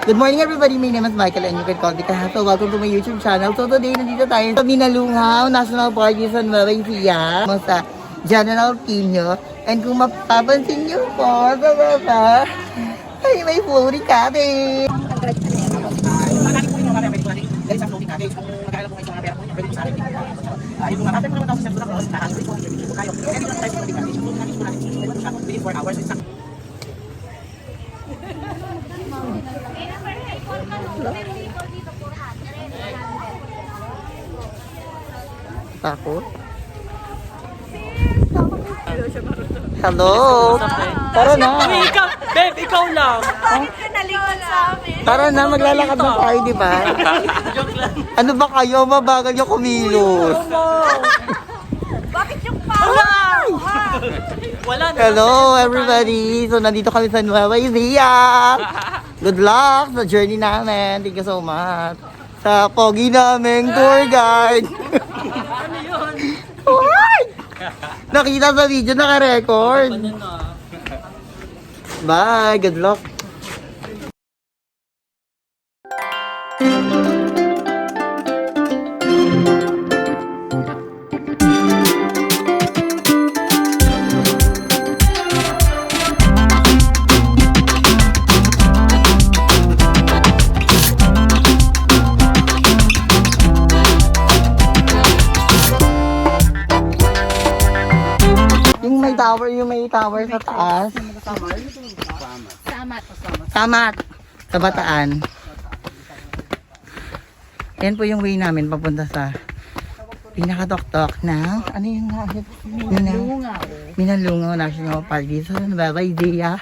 Good morning everybody, my name is Michael and you can call me Kahato. Welcome to my YouTube channel. So today, nandito tayo sa Minalungaw National Park sa Nueva Ecija, sa General Quino. And kung mapapansin nyo po, sa baba, ay may floating cabin. Takot? Hello? Tara na. Babe, ikaw lang. Tara na, maglalakad na tayo, di ba? Joke lang. Ano ba kayo? Mabagal yung kumilos. Bakit yung power? Wala na. Hello everybody! So nandito kami sa Nueva Ecija. Good luck sa journey namin. Thank you so much. Sa pogi namin tour guide. Ano yun? Alright! Nakita sa video, naka-record. Ano na? Bye! Good luck! Yung may tower sa taas. Samat. Sa Bataan. Yan po yung way namin papunta sa pinakadoktok ng ano yung Minalungaw National Park dito sa Nueva Ecija.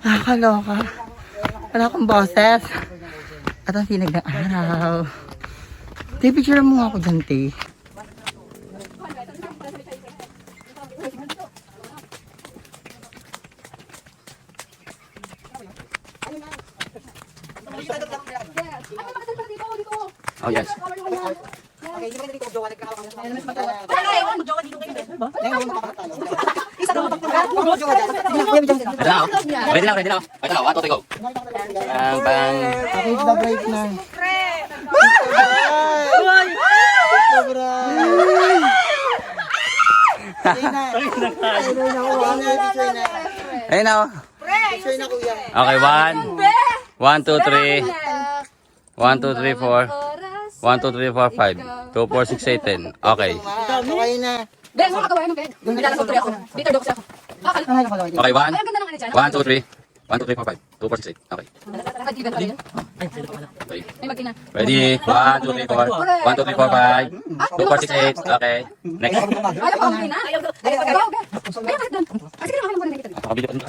Nakakaloka. Wala akong boses. At ang sinag ng araw. Tay, picture mo nga ako dyan, Tay. Oh, yes. Ready na. Ready na. 1, 2, 3, go. Bang. Okay, the break na. Ayun na. Okay, 1, 2, 3. 1, 2, 3, 4. 1, 2, 3, 4, 5. 2, 4, 6, 8, 10. Okay. Okay na. Ben, mga kagawain mo, Ben. Naglalasog tuloy ako. Dito, dox ako. Okay, 1, 2, 3. 1, 2, 3, 4, 5. 2, 4, 6, 8. Okay. Nakatigan ka rin. Okay. May magtina. Ready? 1, 2, 3, 4. 1, 2, 3, 4, 5. 2, 4, 6, 8. Okay. Next. Ayaw ko, magtina. Ayaw ko. Ayaw ko. Ayaw kahit doon. Sige lang, ako lang nakita. Nakabili ko dun.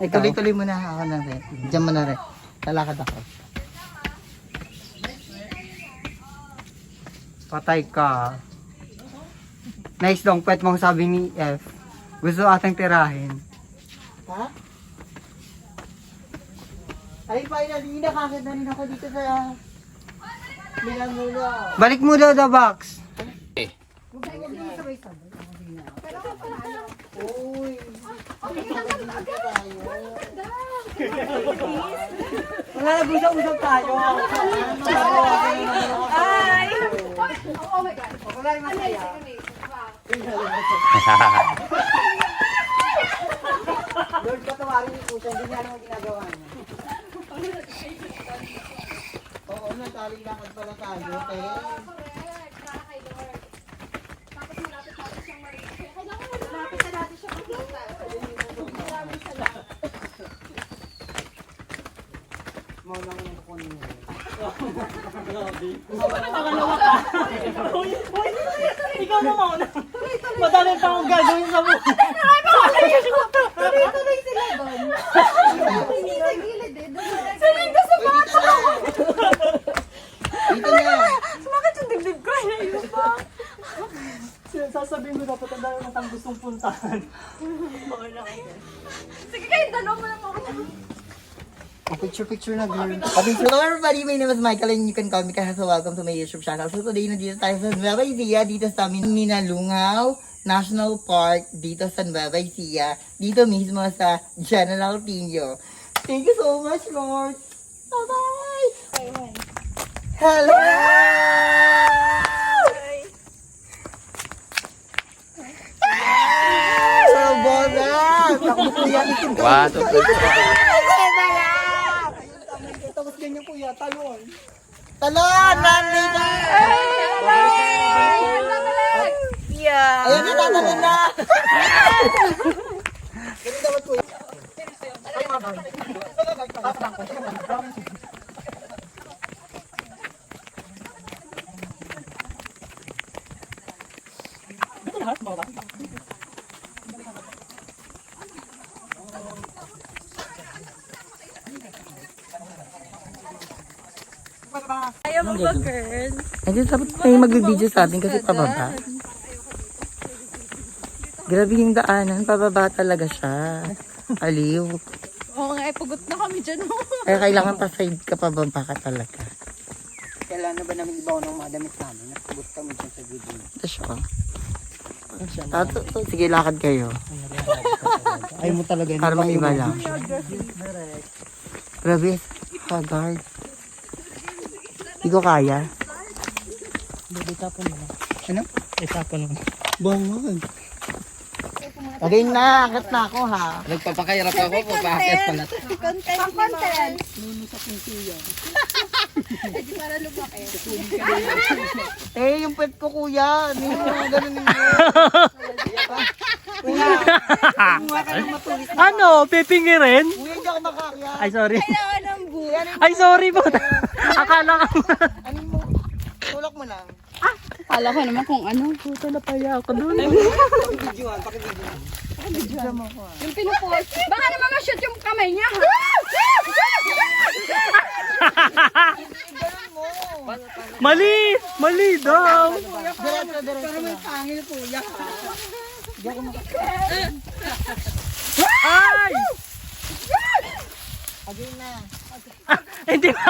Ay, tuloy-tuloy mo na ako na rin. Diyan mo na rin. Lalakad ako. Patay ka. Nice dong pet mong sabi ni F. Gusto atang tirahin. Ha? Ay, finally, nakakita rin ako dito sa Minalungaw. Balik mo daw the box. Uy. Wala na, usap-usap tayo. Ay! Oh my God. Wala yung masaya. Lord, patawarin niyo po siya. Hindi niya naman ginagawa niya. Oo, natali lang pala tayo. Okay. Mauna ko nang kukunin niya. Ikaw na mauna. Madami pa akong gagawin sa buhay. Tuloy-tuloy sila doon. Hindi sa gilid eh. Sanay ka sa bata. Dito na. Sumakit yung dibdib ko. Ayun pa. Sasabihin ko dapat ang dami matang gustong puntahan. Sige kayo, dalawa mo lang ako. Picture na, girl. Okay, so hello everybody, my name is Michael and you can call me Kaha. So welcome to my YouTube channel. So today, nandito tayo sa Nueva Ecija, dito sa Minalungaw National Park, dito sa Nueva Ecija, dito mismo sa General Pino. Thank you so much, Lord. Bye-bye! Hello! Oh, bola! Takbo po yan. 1, 2, 3, 4. Tapos ganyan kuya, talon. Talon! Nandito! Yeah. Ayun na, tatalon na! Ganun dapat kuya. Ayaw mo ba, girl? Ayun, dapat may mag-video sa atin kasi pababa. Grabe yung daanan, pababa talaga siya. Aliw. Oo nga, pugot na kami dyan. Kaya kailangan pa side ka, pababa ka talaga. Kailan na ba namin ibaw ng mga damit namin? Nakabot kami dyan sa video. Ito siya. Sige, lakad kayo. Ayaw mo talaga. Para maiba lang. Grabe, hagard. Hindi ko kaya. Itapon mo na. Ano? Itapon mo. Bangon. Okay na, akit na ako ha. Nagpapakahirap ako, papakit pala. Content. Nuno sa kunsiya. Hindi para lumaki. Eh, yung pet ko kuya. Hindi mo ganun ninyo. Ano? Pipingirin? Kuya, hindi ako makakya. Ay, sorry. Kailangan ng buhay. Ay, sorry po. Akala ko. Ano mo? Tulak mo lang. Kala ko naman kung ano. Puta na paya ako doon. Yung pinupost. Baka naman ma-shoot yung kamay niya. Mali! Mali daw! Pero may pangil kuya. Ay! Again na. Hindi pa.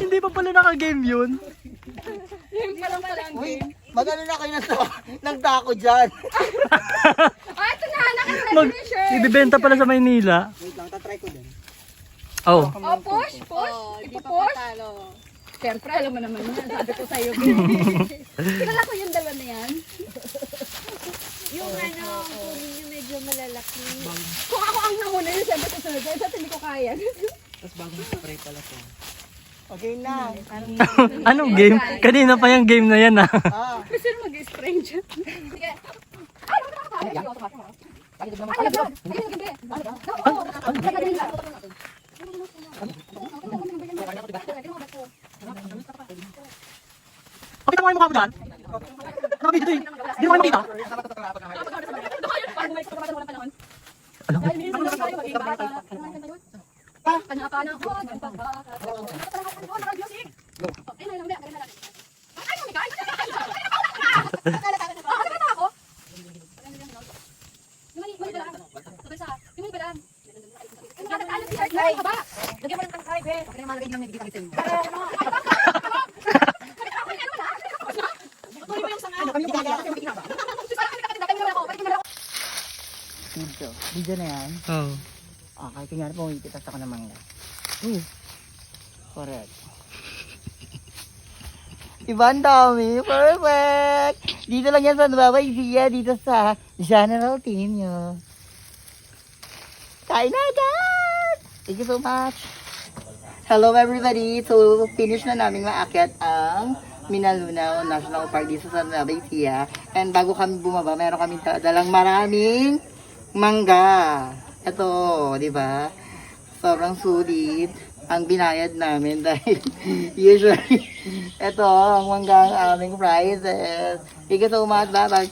Hindi pa pala naka-game yun. Yung palang Uy, magano na kayo ng tako dyan. Ah, ito na. Mag, Naka-t-shirt. ibibenta pala sa Maynila. Wait lang, tatry ko din. Oh. Oh, push. Ipo-push. Siyempre, alam mo naman yan. Sabi ko sa'yo. Kilala ko yung dalawa na yan. Yung ano, kunin yung medyo malalaki. Kung ako ang nahuna yun, siyempre susunod. Kaya sa hindi ko kaya. Tapos bagong spray pala to. Okay na. Anong game? Kanina pa yung game na yan ah. Ah. Gusto na mag-spray dyan. Sige. Ay, ano ka? Ay, Pakita mo yung mukha mo dyan. Nakabidyo to eh. Hindi mo kayo makita. Video na yan. Oh. Okay, kunyari pumipitas ako ng mangga. Correct. Diba ang dami? Perfect! Dito lang yan sa Nueva Ecija, dito sa General Pino. Kain na agad! Thank you so much! Hello everybody! So, finish na namin maakyat ang Minalungaw National Park dito sa Nueva Ecija. And bago kami bumaba, meron kami dalang maraming mangga. Ito, di ba? Sobrang sulit ang binayad namin dahil usually ito ang mangga ang aming prizes. Thank you so much. Bye-bye.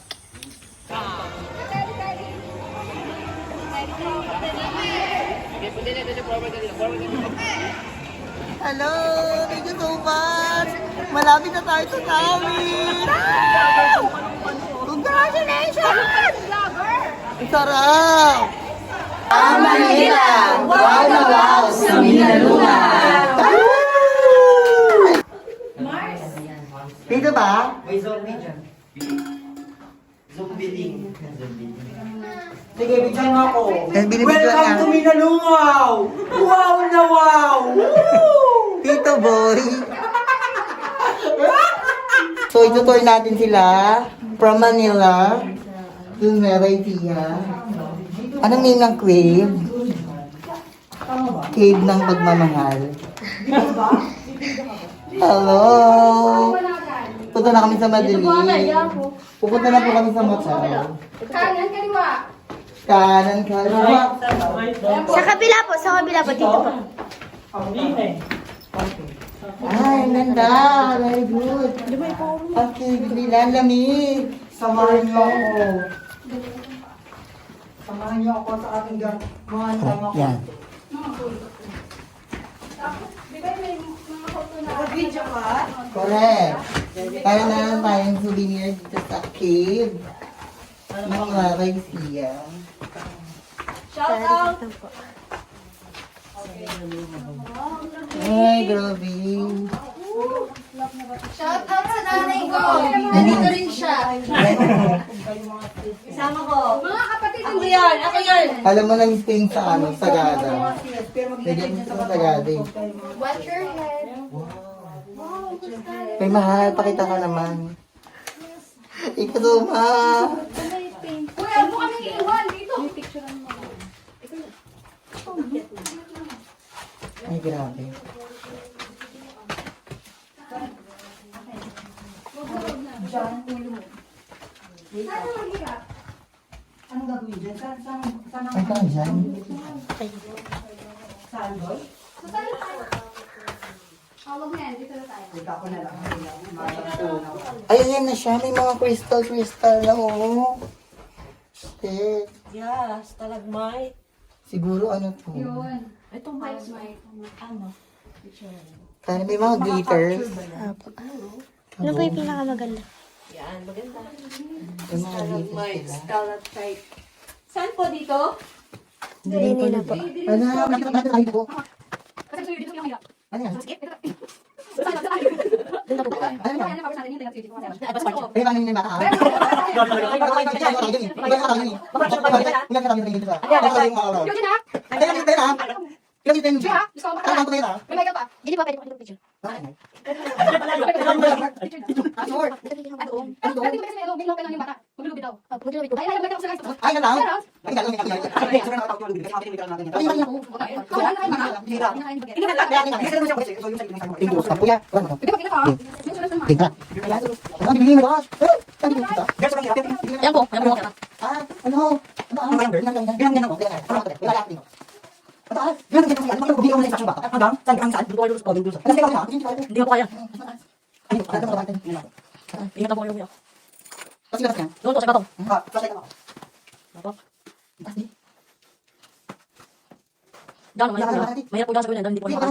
Hello! Thank you so much! Malapit na tayo sa amin! Congratulations! Ang sarap! Manila! Wow na wow! Dito ba? May zombie dyan. Zombie link. Sige, bigyan mo ako. Welcome to Minalungaw! Wow na wow! Tito Boy. So, itutour natin sila from Manila to Nueva Ecija. Anong name ng cave? Cave ng pagmamahal. Hello! Punta na kami sa Madrid. Pupunta na po kami sa Macau. Kanan, kaliwa. Kanan, kaliwa. Sa kabila po, dito po. Ay, ang ganda. Very good. Okay, bigla lamig. Samahan niyo ako. Samahan niyo ako sa aking gagawin. Yan. Video ka? Correct. Para na lang tayong souvenir dito sa cave. Ng Nueva Ecija. Shout out! Ay, grabe. Shout out sa nanay ko! Nandito rin siya. Isama ko. Mga kapatid, ako yan! Ako yan! Alam mo na miss ko yung sa ano, Sagada. Lagyan mo sa Sagada eh. Watch your head. May mahal, pakita ka naman. Ikaw daw, ma. Kuya, mo kami iwan dito. Ay, grabe. Anong gagawin dyan? Saan Ay, ka dyan. Hawag na yan, dito na tayo. Punta ko na lang. Ay, ayan na siya. May mga crystal na, oh. Shit. Yeah, stalagmite. Siguro ano to? Yun. Itong vibes mo. Ano? Sana may mga glitters. Ano ba yung pinakamaganda? Yan, maganda. May mga glitters sila. Stalactite. Saan po dito? Hindi na po. Ano, nakita natin tayo po. Kasi gusto dito yung hirap. Ano yan? Saan? Doon na po tayo. Ano yan? Ayan, mabas natin yung tingnan dito. Ay, paano yung bata? Ay, Yun din ha? Ilang yung Siya ha? Gusto ko Ano ba yun ah? May makeup pa. Hindi ba pwede ko picture? Sure. Ano kasi may elo, biglang kailangan yung bata. Maglulubid daw. Maglulubid ko. Ay, ay, magkakaw sa guys. Ay, ano lang? Pero, Ay, gano'n yung kanya. Ay, sobrang nakatawag yung kasi natin natin. Ay, ay, ako. Yan po. Yan po. Hindi ko kaya. Ingat ako yung kuya. Doon po sa batong. Diyan, mahirap po dyan sa kuya. Hindi po kaya.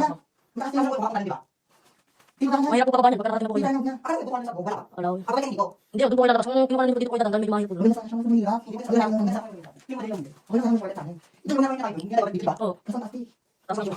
Mahirap po pagkabahan yan. Pagka nakating po kuya. Alaw. Hindi, doon po kaya lalabas. Kung kinuha rin po dito kuya, dahil may mahirap po doon. Oo. Tapos ha?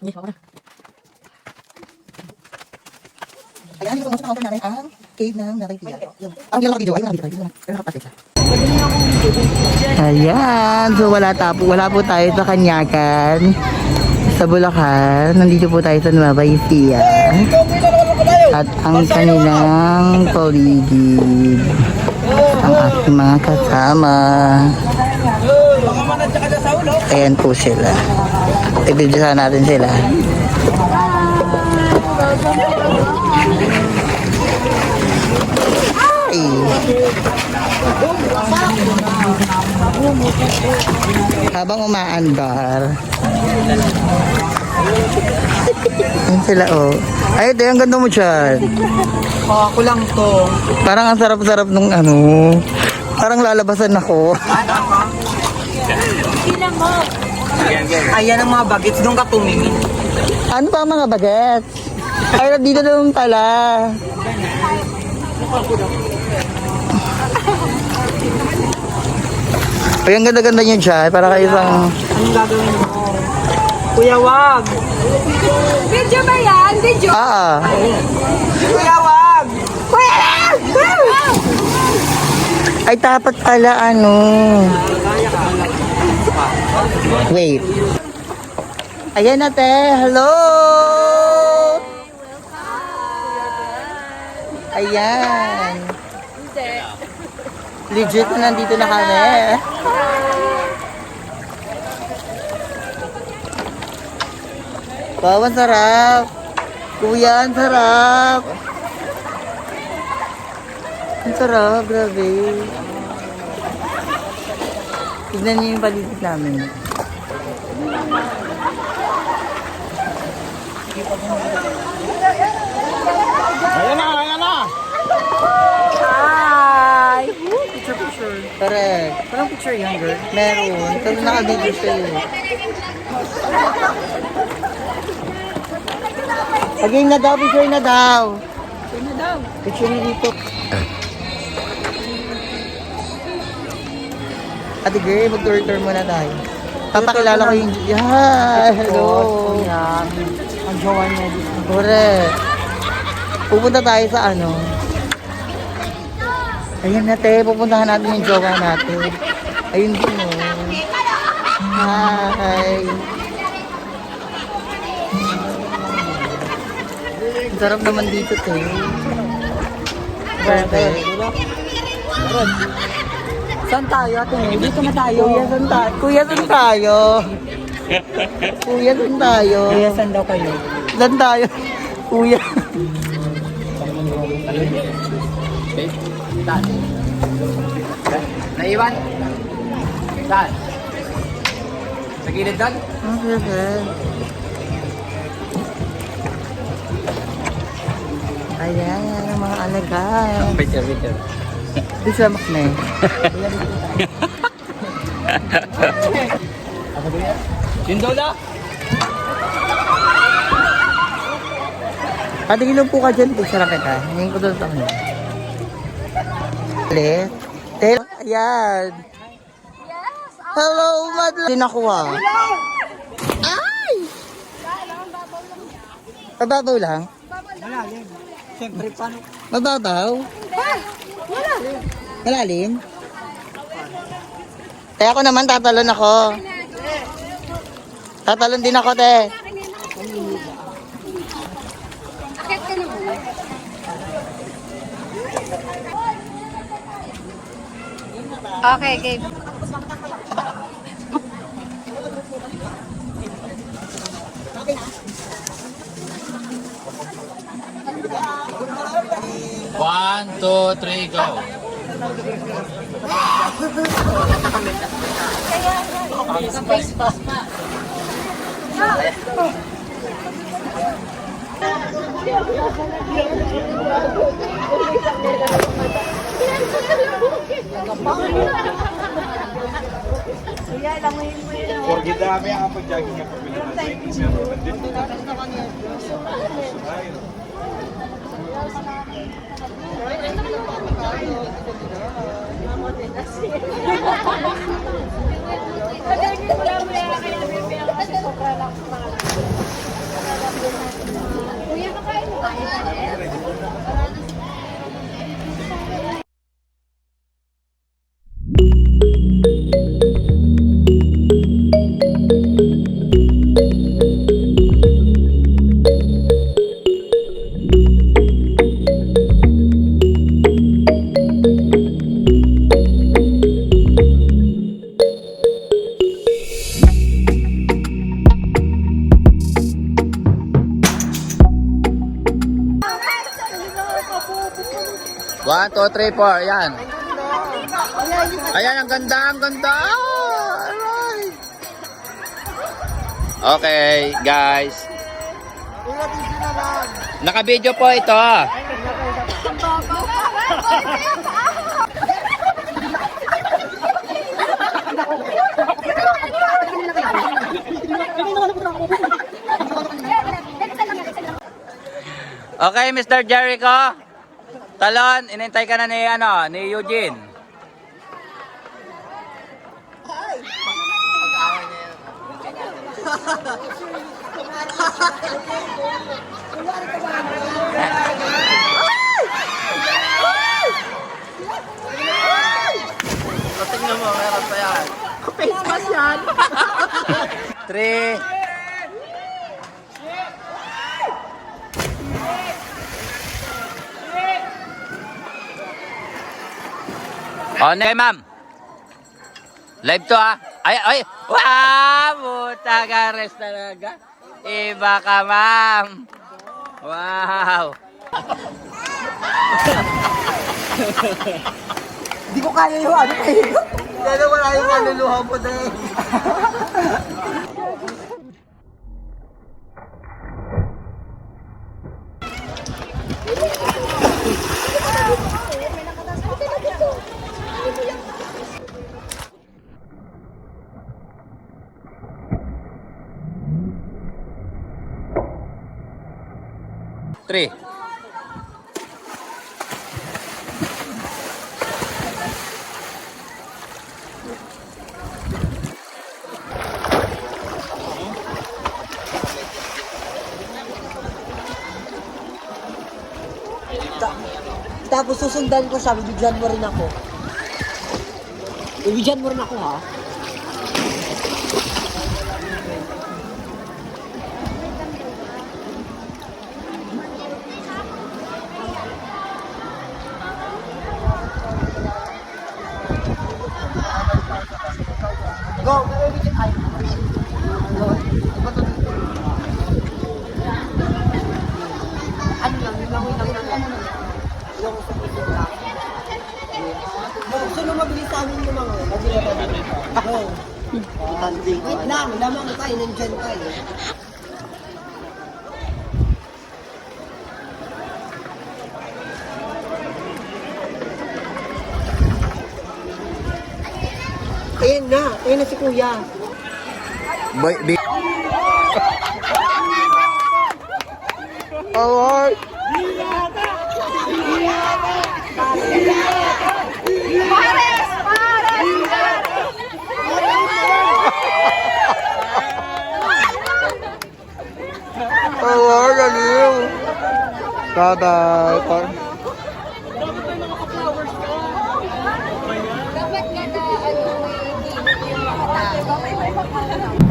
Hindi ko na. Ayan, dito sa counter natin ang cave ng nakikita. Ang gila video ay nakikita. Ayan, so wala po tayo sa Kanyakan, sa Bulacan. Nandito po tayo sa Nueva Ecija. At ang kanilang paligid. Ang ating mga kasama. Ayan po sila. I-videohan natin sila. Ay! Habang umaandar. Ayan sila, oh. Ay, ito, ang ganda mo dyan. Ako lang to. Parang ang sarap-sarap nung ano. Parang lalabasan ako. Ayan ang mga bagets. Doon ka tumingin. Ano pa ang mga bagets? Ay, dito naman pala. Ay, ang ganda-ganda nyo dyan. Para kayo isang... Anong gagawin mo? Kuya, wag! Video ba yan? Video? Kuya, wag! Ay, dapat pala ano. Wait. Ayan na, te. Hello! Ayan. Legit na nandito na kami. Wow, ang sarap. Kuya, ang sarap. Ang sarap, grabe. Tignan niyo yung paligid namin. Ayan na! Hi! Picture. Correct. Parang picture yan, girl. Meron. Kasi nakabigyo siya eh. Again na daw, picture na daw. Picture na dito. Ate girl, mag-tour-tour muna tayo. Papakilala ko yung... Hi! Hello! Yan. Ang jowa niya dito. Correct. Pupunta tayo sa ano. Ayan na te, pupuntahan natin yung jowa natin. Ayun din o. Hi! Ang sarap naman dito te. Perfect. Saan tayo, ate? Dito na tayo. Kuya, saan tayo? Kuya, saan tayo? Kuya, saan tayo? Kuya, saan daw kayo? Saan tayo? Kuya. Naiwan? Saan? Sa gilid doon? Ang sarap. Ayan, ang mga alagaan. Picture. Di sila makne. Yun daw na? Patingin po ka dyan, picture lang kita. Ngayon ko doon sa kanya. Ayan. Hello, madla. Hindi nakuha. Ay! Mababaw lang? Malalim. Siyempre, paano? Mababaw? Malalim? Kaya ako naman, tatalon ako. Tatalon din ako, te. Akit ka naman. Okay, game. One, two, three, go. Porque dami ang pag-jogging ang pagpilihan. Kuya, kakain mo tayo. One, two, three, four. Yan. Ayan, ang ganda, ang ganda. Alright. Okay, guys. Naka-video po ito. Okay, Mr. Jericho. Talon, inintay ka na ni Eugene. Tingnan mo, meron pa yan. Face mask yan. 3. Okay, ma'am. Live to ah. Ay. Wow! Buta ka res talaga. Iba ka, ma'am. Wow. Hindi ko kaya yung ano kayo. Kaya wala yung kaluluha mo dahil. Three. Tapos susundan ko siya, bibigyan mo rin ako. Bibigyan mo rin ako, ha? Go! Ano lang, yung langoy lang lang. Gusto nyo mabilis sa amin yung mga Go. Wait lang, lamang tayo, nandiyan tayo. Ayan na si kuya. Alright. Alright, galing. Bye-bye. Dapat ka na, ano, may yung mga tao.